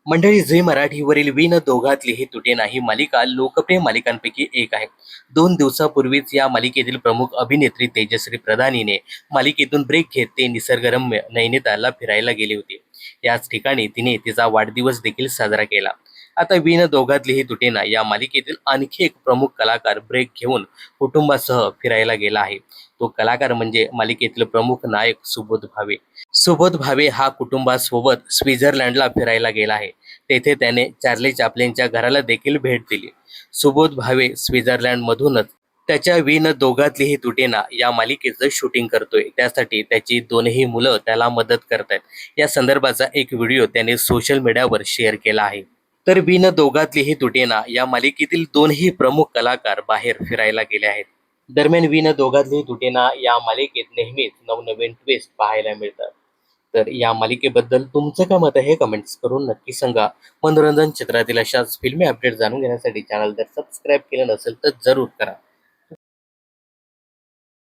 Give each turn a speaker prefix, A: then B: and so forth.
A: मंडळी, झी मराठीवरील विण दोघातली ही तुटे नाही मालिका लोकप्रिय मालिकांपैकी एक आहे. 2 दिवसापूर्वीच या मालिकेतील प्रमुख अभिनेत्री तेजश्री प्रधान हिने मालिकेतून ब्रेक घेत ते निसर्गरम्य नैनितालला फिरायला गेली होती. याच ठिकाणी तिने तिचा वाढदिवस देखील साजरा केला. आता विण दोघातली ही तुटे ना या मालिकेतील आणखी एक प्रमुख कलाकार ब्रेक घेऊन कुटुंबासह फिरायला गेला आहे. तो कलाकार म्हणजे मालिकेतील प्रमुख नायक सुबोध भावे. सुबोध भावे हा कुटुंबासोबत स्वित्झर्लंडला फिरायला गेला आहे. तेथे त्याने चार्ली चॅप्लिनच्या घराला देखील भेट दिली. सुबोध भावे स्वित्झर्लंडमधूनच त्याच्या विण दोघातली ही तुटेना या मालिकेचं शूटिंग करतोय. त्यासाठी त्याची दोनही मुलं त्याला मदत करतायत. या संदर्भाचा एक व्हिडिओ त्याने सोशल मीडियावर शेअर केला आहे. तर विण दोघातली ही तुटेना या मालिकेतील दोनही प्रमुख कलाकार बाहेर फिरायला गेले आहेत. दरम्यान विण दोघातली ही तुटेना या मालिकेत नेहमीच नवनवीन ट्विस्ट पाहायला मिळतात. तर या मालिकेबद्दल तुमचं काय मत आहे हे कमेंट्स करून नक्की सांगा. मनोरंजन क्षेत्रातील अशाच फिल्मी अपडेट जाणून घेण्यासाठी चॅनल जर सबस्क्राईब केलं नसेल तर जरूर करा.